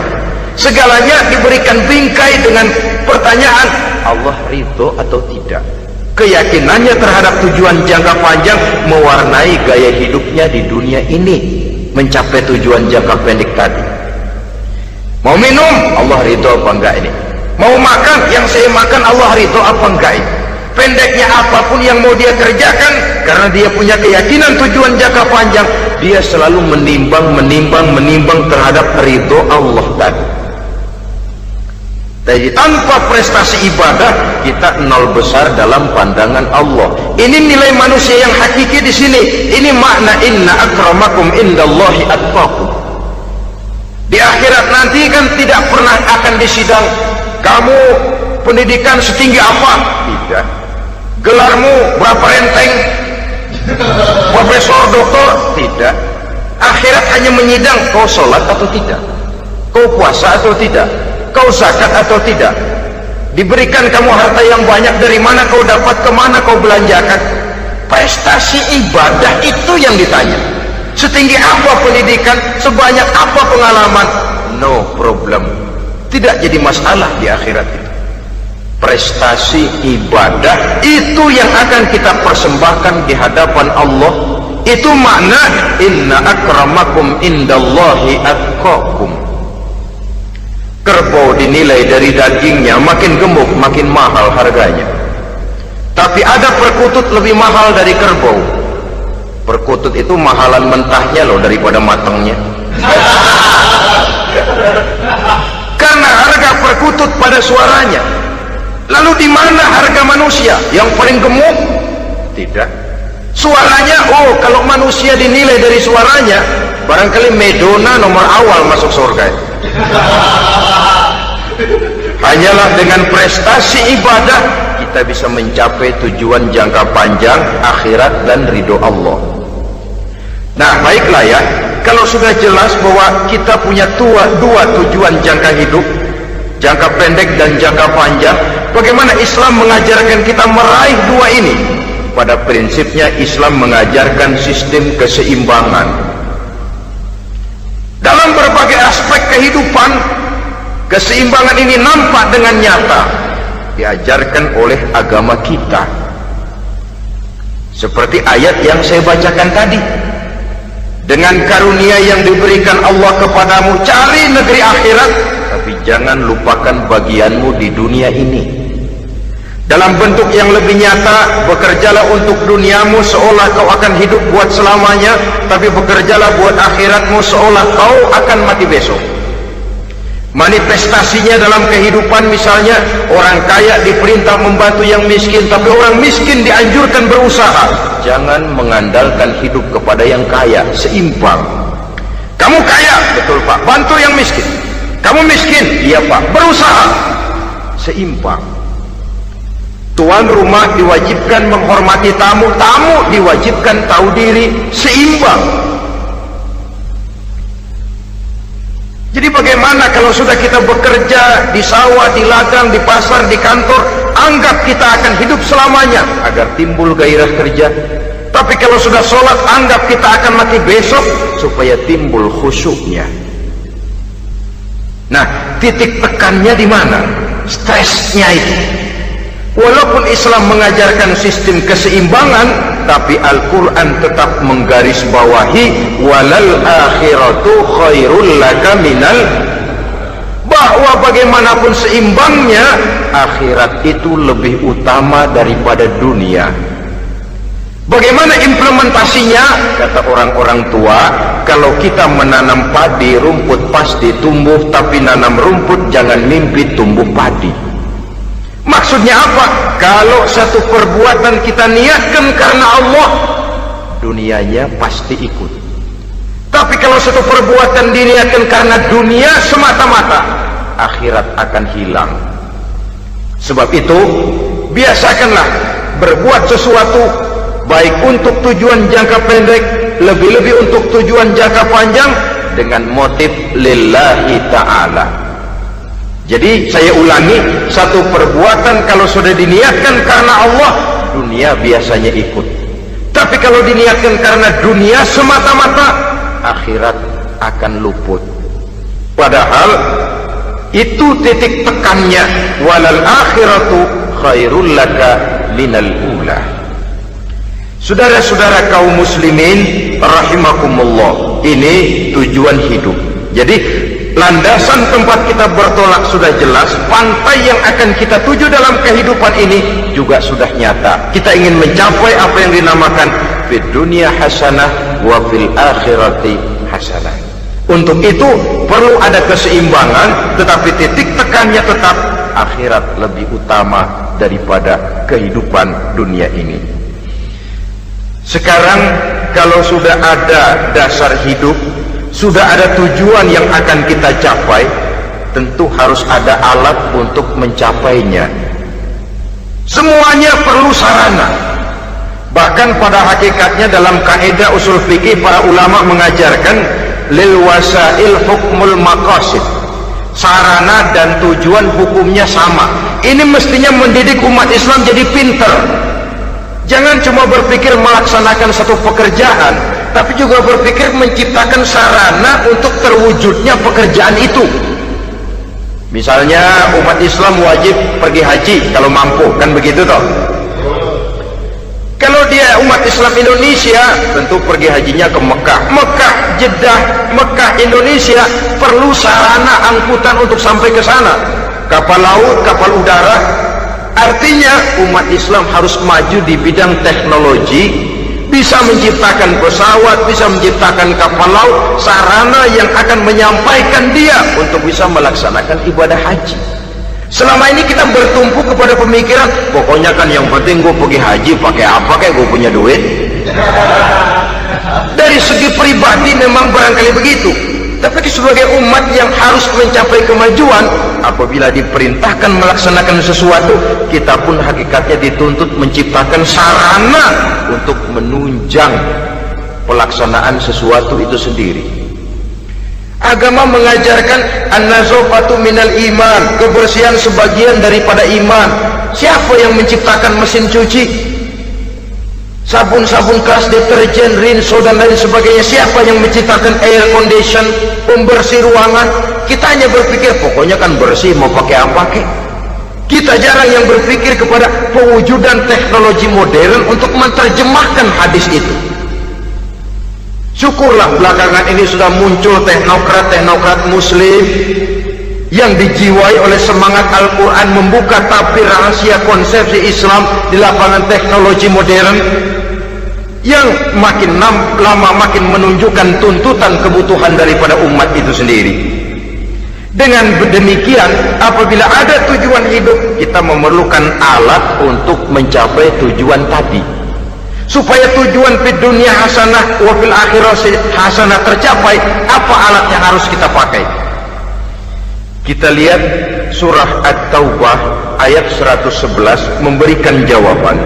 Segalanya diberikan bingkai dengan pertanyaan, Allah ridho atau tidak. Keyakinannya terhadap tujuan jangka panjang mewarnai gaya hidupnya di dunia ini, mencapai tujuan jangka pendek tadi. Mau minum, Allah ridho apa enggak ini? Mau makan, yang saya makan Allah ridho apa enggak? Pendeknya apapun yang mau dia kerjakan, karena dia punya keyakinan tujuan jangka panjang, dia selalu menimbang terhadap ridho Allah tadi. Jadi tanpa prestasi ibadah, kita nol besar dalam pandangan Allah. Ini nilai manusia yang hakiki di sini. Ini makna inna akramakum indallahi atqakum. Di akhirat nanti kan tidak pernah akan disidang, kamu pendidikan setinggi apa? Tidak. Gelarmu berapa renteng? Profesor, doktor? Tidak. Akhirat hanya menyidang kau sholat atau tidak, kau puasa atau tidak, kau zakat atau tidak. Diberikan kamu harta yang banyak, dari mana kau dapat, kemana kau belanjakan. Prestasi ibadah itu yang ditanya. Setinggi apa pendidikan, sebanyak apa pengalaman, no problem, tidak jadi masalah di akhirat itu. Prestasi ibadah itu yang akan kita persembahkan di hadapan Allah. Itu makna inna akramakum indallahi atqakum. Kerbau dinilai dari dagingnya, makin gemuk makin mahal harganya. Tapi ada perkutut lebih mahal dari kerbau. Perkutut itu mahalan mentahnya loh daripada matangnya. Karena harga perkutut pada suaranya. Lalu di mana harga manusia yang paling gemuk? Tidak. Suaranya, oh kalau manusia dinilai dari suaranya, barangkali Madonna nomor awal masuk surga. Hanyalah dengan prestasi ibadah kita bisa mencapai tujuan jangka panjang akhirat dan ridho Allah. Nah baiklah ya, kalau sudah jelas bahwa kita punya dua tujuan jangka hidup, jangka pendek dan jangka panjang, bagaimana Islam mengajarkan kita meraih dua ini? Pada prinsipnya Islam mengajarkan sistem keseimbangan dalam berbagai aspek kehidupan. Keseimbangan ini nampak dengan nyata diajarkan oleh agama kita, seperti ayat yang saya bacakan tadi. Dengan karunia yang diberikan Allah kepadamu, cari negeri akhirat, tapi jangan lupakan bagianmu di dunia ini. Dalam bentuk yang lebih nyata, bekerjalah untuk duniamu seolah kau akan hidup buat selamanya, tapi bekerjalah buat akhiratmu seolah kau akan mati besok. Manifestasinya dalam kehidupan, misalnya orang kaya diperintah membantu yang miskin, tapi orang miskin dianjurkan berusaha. Jangan mengandalkan hidup kepada yang kaya, seimbang. Kamu kaya, betul Pak, bantu yang miskin. Kamu miskin, iya Pak, berusaha, seimbang. Tuan rumah diwajibkan menghormati tamu, tamu diwajibkan tahu diri, seimbang. Jadi bagaimana kalau sudah kita bekerja di sawah, di ladang, di pasar, di kantor, anggap kita akan hidup selamanya agar timbul gairah kerja. Tapi kalau sudah sholat, anggap kita akan mati besok supaya timbul khusyuknya. Nah, titik tekannya di mana? Stresnya itu. Walaupun Islam mengajarkan sistem keseimbangan, tapi Al-Quran tetap menggarisbawahi walal akhiratu khairul laka minal, bahwa bagaimanapun seimbangnya, akhirat itu lebih utama daripada dunia. Bagaimana implementasinya? Kata orang-orang tua, kalau kita menanam padi, rumput pasti tumbuh, tapi nanam rumput jangan mimpi tumbuh padi. Maksudnya apa? Kalau satu perbuatan kita niatkan karena Allah, dunianya pasti ikut. Tapi kalau satu perbuatan diniatkan karena dunia semata-mata, akhirat akan hilang. Sebab itu, biasakanlah berbuat sesuatu, baik untuk tujuan jangka pendek, lebih-lebih untuk tujuan jangka panjang, dengan motif lillahi ta'ala. Jadi saya ulangi, satu perbuatan kalau sudah diniatkan karena Allah, dunia biasanya ikut. Tapi kalau diniatkan karena dunia semata-mata, akhirat akan luput. Padahal itu titik tekannya, walal akhiratu khairul laka minal ula. Saudara-saudara kaum muslimin rahimakumullah, ini tujuan hidup. Jadi landasan tempat kita bertolak sudah jelas, pantai yang akan kita tuju dalam kehidupan ini juga sudah nyata. Kita ingin mencapai apa yang dinamakan fid dunya hasanah wa fil akhirati hasanah. Untuk itu perlu ada keseimbangan, tetapi titik tekannya tetap akhirat lebih utama daripada kehidupan dunia ini. Sekarang kalau sudah ada dasar hidup, sudah ada tujuan yang akan kita capai, tentu harus ada alat untuk mencapainya. Semuanya perlu sarana. Bahkan pada hakikatnya dalam kaidah usul fikih para ulama mengajarkan lil wasail hukmul maqasid. Sarana dan tujuan hukumnya sama. Ini mestinya mendidik umat Islam jadi pinter. Jangan cuma berpikir melaksanakan satu pekerjaan, tapi juga berpikir menciptakan sarana untuk terwujudnya pekerjaan itu. Misalnya umat Islam wajib pergi haji kalau mampu, kan begitu toh? Kalau dia umat Islam Indonesia, tentu pergi hajinya ke Mekah. Mekah, Jeddah, Mekah, Indonesia perlu sarana angkutan untuk sampai ke sana. Kapal laut, kapal udara. Artinya umat Islam harus maju di bidang teknologi, bisa menciptakan pesawat, bisa menciptakan kapal laut, sarana yang akan menyampaikan dia untuk bisa melaksanakan ibadah haji. Selama ini kita bertumpu kepada pemikiran, pokoknya kan yang penting gue pergi haji pakai apa, kayak gue punya duit. Dari segi pribadi memang barangkali begitu, tapi sebagai umat yang harus mencapai kemajuan, apabila diperintahkan melaksanakan sesuatu, kita pun hakikatnya dituntut menciptakan sarana untuk menunjang pelaksanaan sesuatu itu sendiri. Agama mengajarkan an-nazafatu minal iman, kebersihan sebagian daripada iman. Siapa yang menciptakan mesin cuci, sabun-sabun keras, deterjen, rinso dan lain sebagainya? Siapa yang menciptakan air condition, pembersih ruangan? Kita hanya berpikir pokoknya kan bersih, mau pakai apa kek. Kita jarang yang berpikir kepada pewujudan teknologi modern untuk menerjemahkan hadis itu. Syukurlah belakangan ini sudah muncul teknokrat muslim yang dijiwai oleh semangat Al-Quran, membuka tabir rahasia konsepsi Islam di lapangan teknologi modern, yang makin lama makin menunjukkan tuntutan kebutuhan daripada umat itu sendiri. Dengan demikian, apabila ada tujuan hidup, kita memerlukan alat untuk mencapai tujuan tadi. Supaya tujuan fid dunya hasanah wa fil akhirati hasanah tercapai, apa alat yang harus kita pakai? Kita lihat surah At-Taubah ayat 111 memberikan jawaban.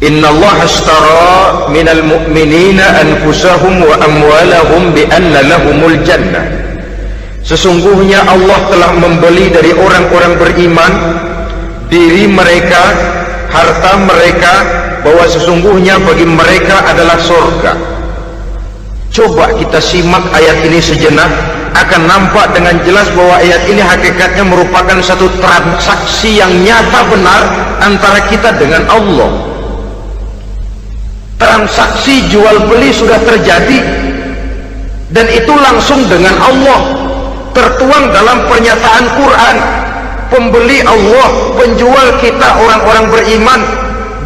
Innallaha ashtara minal mu'minina anfusahum wa amwalahum bi anna lahumul jannah. Sesungguhnya Allah telah membeli dari orang-orang beriman diri mereka, harta mereka, bahwa sesungguhnya bagi mereka adalah surga. Coba kita simak ayat ini sejenak, akan nampak dengan jelas bahwa ayat ini hakikatnya merupakan satu transaksi yang nyata benar antara kita dengan Allah. Transaksi jual beli sudah terjadi, dan itu langsung dengan Allah, tertuang dalam pernyataan Quran. Pembeli Allah, penjual kita orang-orang beriman,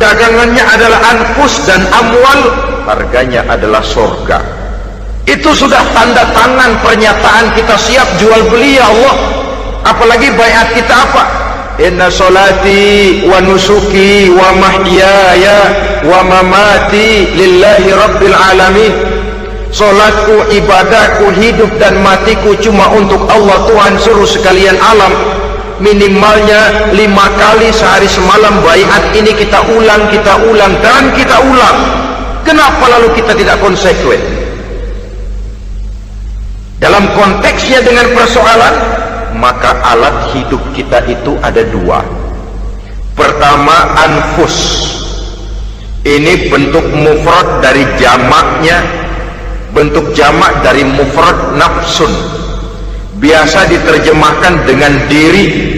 dagangannya adalah anfus dan amwal, harganya adalah surga. Itu sudah tanda tangan pernyataan kita siap jual beli ya Allah. Apalagi baiat kita apa? Inna solati wa nusuki wa mahyaya wa mamati lillahi rabbil alamin. Solatku, ibadahku, hidup dan matiku cuma untuk Allah Tuhan seluruh sekalian alam. Minimalnya 5 kali sehari semalam baiat ini kita ulang dan kita ulang. Kenapa lalu kita tidak konsekuen? Dalam konteksnya dengan persoalan, maka alat hidup kita itu ada 2. Pertama, anfus. Ini bentuk mufrad dari jamaknya, bentuk jamak dari mufrad nafsun. Biasa diterjemahkan dengan diri.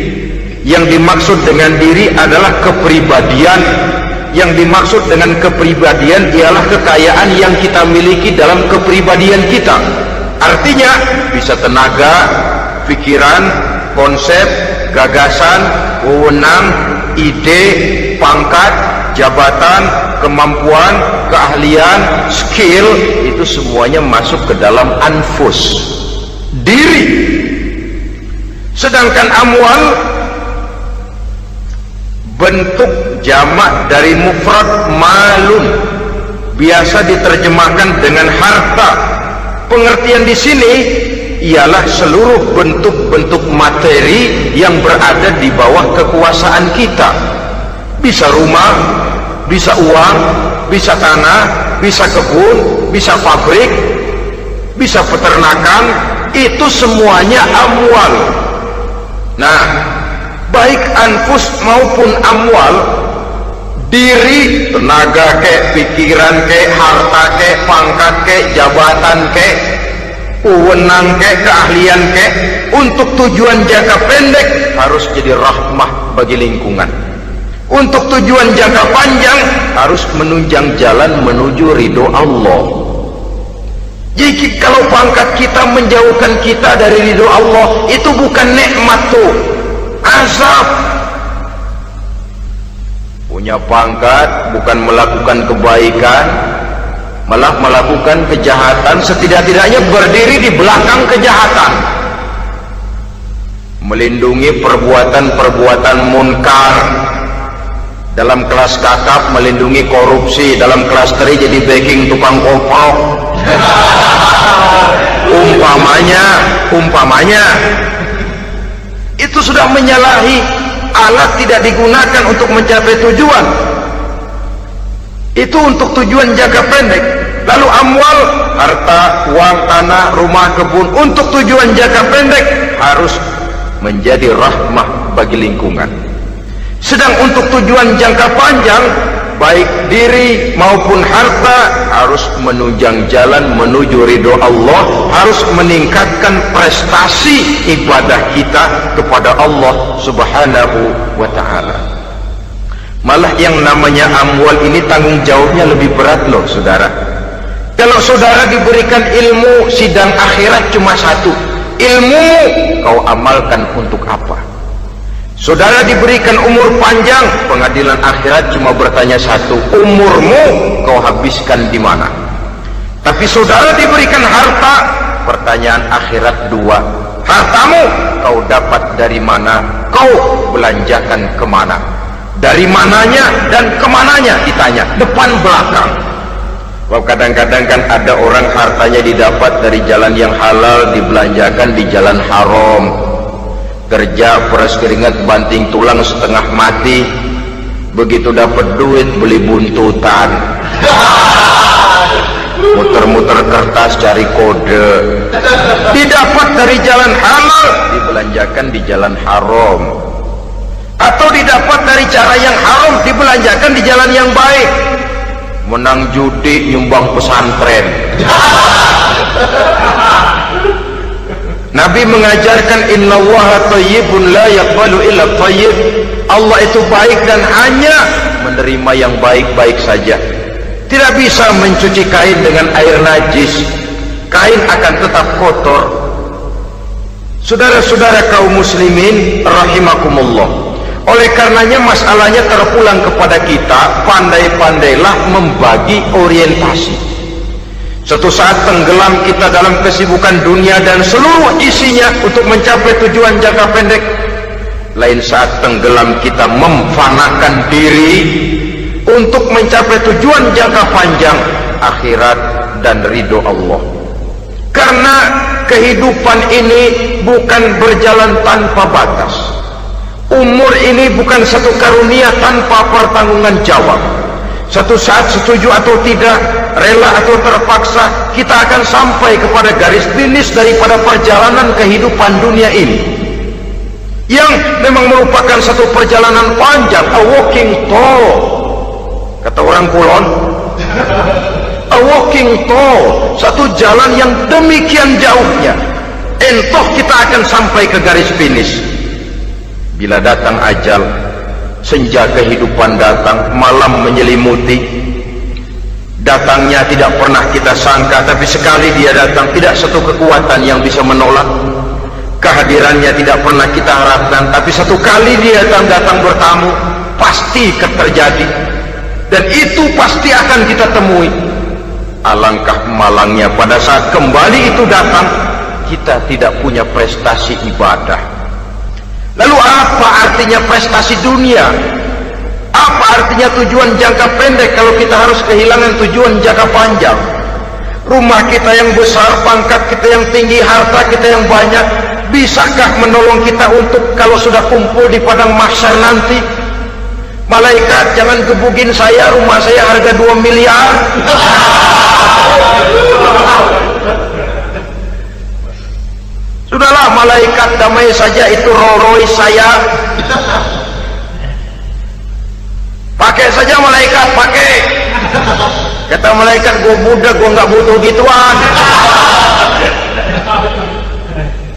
Yang dimaksud dengan diri adalah kepribadian. Yang dimaksud dengan kepribadian ialah kekayaan yang kita miliki dalam kepribadian kita. Artinya bisa tenaga, pikiran, konsep, gagasan, wewenang, ide, pangkat, jabatan, kemampuan, keahlian, skill, itu semuanya masuk ke dalam anfus, diri. Sedangkan amwal bentuk jamak dari mufrad malun, biasa diterjemahkan dengan harta. Pengertian di sini ialah seluruh bentuk-bentuk materi yang berada di bawah kekuasaan kita. Bisa rumah, bisa uang, bisa tanah, bisa kebun, bisa pabrik, bisa peternakan, itu semuanya amwal. Nah, baik anfus maupun amwal, diri, tenaga kek, pikiran kek, harta kek, pangkat kek, jabatan kek, wewenang kek, keahlian kek, untuk tujuan jangka pendek harus jadi rahmah bagi lingkungan. Untuk tujuan jangka panjang harus menunjang jalan menuju ridho Allah. Jadi kalau pangkat kita menjauhkan kita dari ridho Allah, itu bukan nikmat tuh, azab. Punya pangkat bukan melakukan kebaikan, malah melakukan kejahatan, setidak-tidaknya berdiri di belakang kejahatan, melindungi perbuatan-perbuatan munkar. Dalam kelas kakap melindungi korupsi, dalam kelas teri jadi backing tukang koprok. umpamanya itu sudah menyalahi. Alat tidak digunakan untuk mencapai tujuan, itu untuk tujuan jangka pendek. Lalu amwal, harta, uang, tanah, rumah, kebun, untuk tujuan jangka pendek harus menjadi rahmah bagi lingkungan. Sedang untuk tujuan jangka panjang, baik diri maupun harta harus menunjang jalan menuju ridho Allah, harus meningkatkan prestasi ibadah kita kepada Allah Subhanahu wa ta'ala. Malah yang namanya amwal ini tanggung jawabnya lebih berat loh saudara. Kalau saudara diberikan ilmu, sidang akhirat cuma satu, ilmu kau amalkan untuk apa? Saudara diberikan umur panjang, pengadilan akhirat cuma bertanya satu, umurmu kau habiskan di mana? Tapi saudara diberikan harta, pertanyaan akhirat dua, hartamu kau dapat dari mana? Kau belanjakan kemana? Dari mananya dan kemananya ditanya, depan belakang. Kadang-kadang kan ada orang hartanya didapat dari jalan yang halal, dibelanjakan di jalan haram. Kerja peras keringat banting tulang setengah mati, begitu dapat duit beli buntutan, muter-muter kertas cari kode. Didapat dari jalan halal, dibelanjakan di jalan haram, atau didapat dari cara yang haram, dibelanjakan di jalan yang baik. Menang judi, nyumbang pesantren. Nabi mengajarkan innallaha thayyibun la yaqbalu illa thayyib. Allah itu baik dan hanya menerima yang baik-baik saja. Tidak bisa mencuci kain dengan air najis. Kain akan tetap kotor. Saudara-saudara kaum muslimin rahimakumullah. Oleh karenanya masalahnya terpulang kepada kita, pandai-pandailah membagi orientasi. Suatu saat tenggelam kita dalam kesibukan dunia dan seluruh isinya untuk mencapai tujuan jangka pendek. Lain saat tenggelam kita memfanakan diri untuk mencapai tujuan jangka panjang, akhirat dan ridho Allah. Karena kehidupan ini bukan berjalan tanpa batas. Umur ini bukan satu karunia tanpa pertanggungan jawab. Satu saat setuju atau tidak, rela atau terpaksa, kita akan sampai kepada garis finish daripada perjalanan kehidupan dunia ini, yang memang merupakan satu perjalanan panjang, a walking tour, kata orang Kulon. A walking tour, satu jalan yang demikian jauhnya. Entoh kita akan sampai ke garis finish. Bila datang ajal, senja kehidupan datang, malam menyelimuti, Datangnya tidak pernah kita sangka, tapi sekali dia datang tidak satu kekuatan yang bisa menolak. Kehadirannya tidak pernah kita harapkan, tapi satu kali dia datang bertamu, pasti terjadi, dan itu pasti akan kita temui. Alangkah malangnya pada saat kembali itu datang, kita tidak punya prestasi ibadah. Lalu apa artinya prestasi dunia? Apa artinya tujuan jangka pendek kalau kita harus kehilangan tujuan jangka panjang? Rumah kita yang besar, pangkat kita yang tinggi, harta kita yang banyak, bisakah menolong kita untuk kalau sudah kumpul di padang mahsyar nanti? Malaikat, jangan gebugin saya, rumah saya harga 2 miliar. Sudahlah malaikat, damai saja, itu Rolls Royce saya. Pakai saja malaikat, pakai. Kata malaikat, gue budak, gue nggak butuh gituan.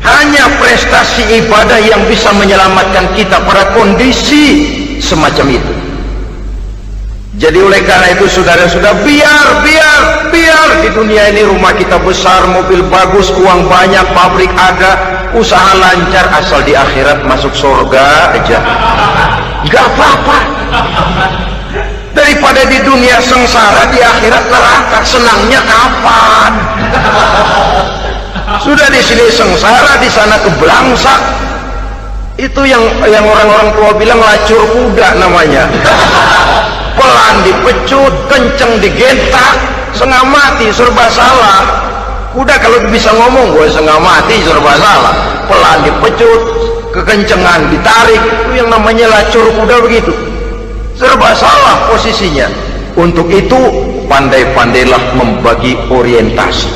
Hanya prestasi ibadah yang bisa menyelamatkan kita pada kondisi semacam itu. Jadi oleh karena itu saudara-saudara, biar di dunia ini rumah kita besar, mobil bagus, uang banyak, pabrik ada, usaha lancar, asal di akhirat masuk surga aja, nggak apa-apa. Daripada di dunia sengsara, di akhirat neraka, senangnya kapan? Sudah di sini sengsara, di sana keblangsak. Itu yang orang-orang tua bilang lacur kuda namanya. Pelan dipecut, kenceng digentak, setengah mati, serba salah. Kuda kalau bisa ngomong, gue setengah mati, serba salah. Pelan dipecut, kekencengan ditarik, itu yang namanya lacur kuda begitu. Serba salah posisinya. Untuk itu pandai-pandailah membagi orientasi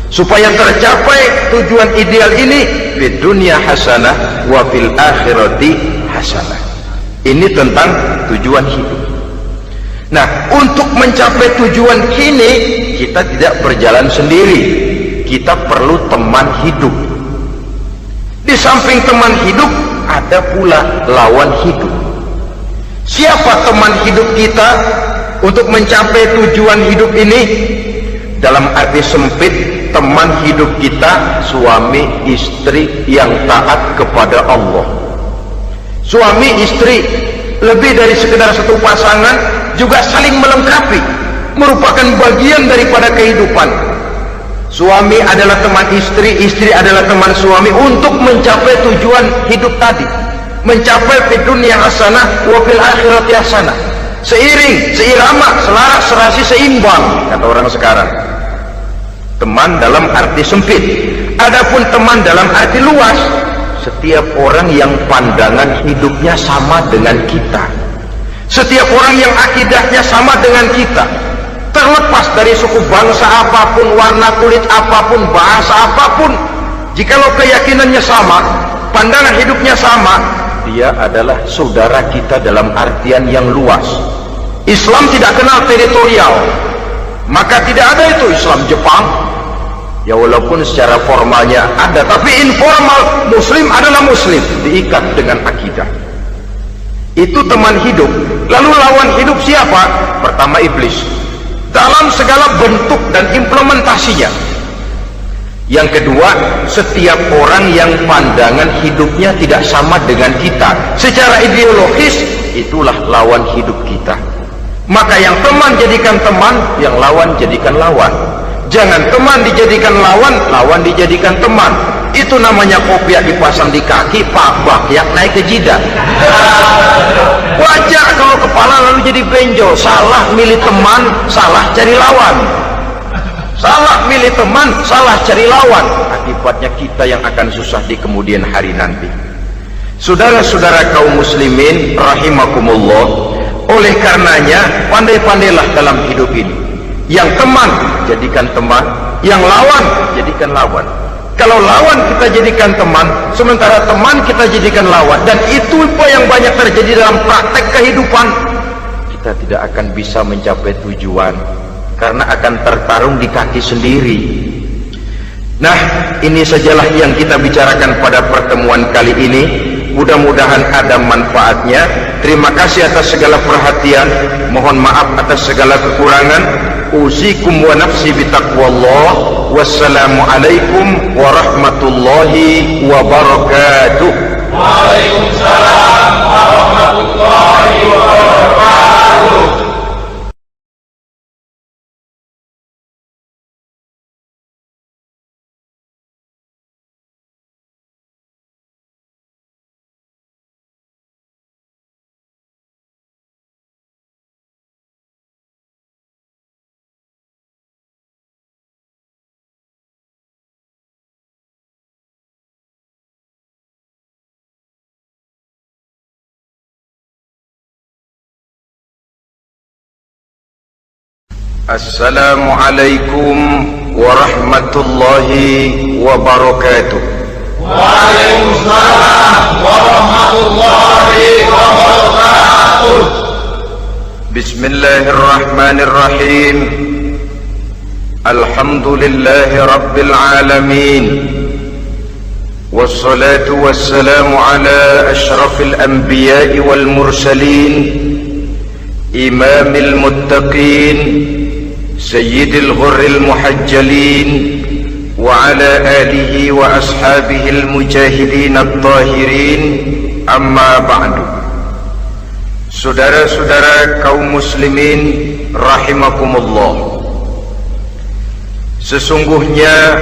supaya tercapai tujuan ideal ini, di dunia hasanah wa fil akhirati hasanah. Ini tentang tujuan hidup. Nah, untuk mencapai tujuan ini kita tidak berjalan sendiri, kita perlu teman hidup. Di samping teman hidup ada pula lawan hidup. Siapa teman hidup kita untuk mencapai tujuan hidup ini? Dalam arti sempit, teman hidup kita suami istri yang taat kepada Allah. Suami istri lebih dari sekedar satu pasangan, juga saling melengkapi, merupakan bagian daripada kehidupan. Suami adalah teman istri, istri adalah teman suami untuk mencapai tujuan hidup tadi, mencapai fid dunya hasanah wa fil akhirati hasanah. Seiring, seirama, selaras, serasi, seimbang, kata orang sekarang. Teman dalam arti sempit. Adapun teman dalam arti luas, setiap orang yang pandangan hidupnya sama dengan kita, setiap orang yang akidahnya sama dengan kita, terlepas dari suku bangsa apapun, warna kulit apapun, bahasa apapun, jikalau keyakinannya sama, pandangan hidupnya sama, dia adalah saudara kita dalam artian yang luas. Islam tidak kenal teritorial, maka tidak ada itu Islam Jepang. Ya walaupun secara formalnya ada, tapi informal muslim adalah muslim, diikat dengan akidah. Itu teman hidup. Lalu lawan hidup siapa? Pertama iblis, dalam segala bentuk dan implementasinya. Yang kedua, setiap orang yang pandangan hidupnya tidak sama dengan kita secara ideologis, itulah lawan hidup kita. Maka yang teman jadikan teman, yang lawan jadikan lawan. Jangan teman dijadikan lawan, lawan dijadikan teman. Itu namanya kopiah dipasang di kaki, pak bakyak naik ke jidat. Wajar kalau kepala lalu jadi benjol. Salah milih teman, salah cari lawan. Salah milih teman, salah cari lawan. Akibatnya kita yang akan susah di kemudian hari nanti. Saudara-saudara kaum muslimin rahimakumullah, oleh karenanya pandai-pandailah dalam hidup ini. Yang teman jadikan teman, yang lawan jadikan lawan. Kalau lawan kita jadikan teman, sementara teman kita jadikan lawan, dan itu apa yang banyak terjadi dalam praktek kehidupan, kita tidak akan bisa mencapai tujuan karena akan tertarung di kaki sendiri. Nah, ini sajalah yang kita bicarakan pada pertemuan kali ini. Mudah-mudahan ada manfaatnya. Terima kasih atas segala perhatian, mohon maaf atas segala kekurangan. usikum wa nafsi bitaqwallah. Wassalamualaikum warahmatullahi wabarakatuh.
Waalaikumsalam warahmatullahi wabarakatuh.
Assalamualaikum warahmatullahi wabarakatuh.
Waalaikumsalam warahmatullahi wabarakatuh.
Bismillahirrahmanirrahim. Alhamdulillahi rabbil alamin. Wassalatu wassalamu ala ashrafil anbiya'i wal mursalin, imamil muttaqin, sayyidil ghurril muhajjalin, wa ala alihi wa ashabihil mujahidin at-tahirin, amma ba'du. Saudara-saudara kaum muslimin rahimakumullah, sesungguhnya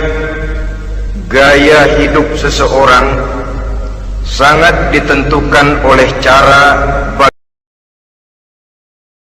gaya hidup seseorang sangat ditentukan oleh cara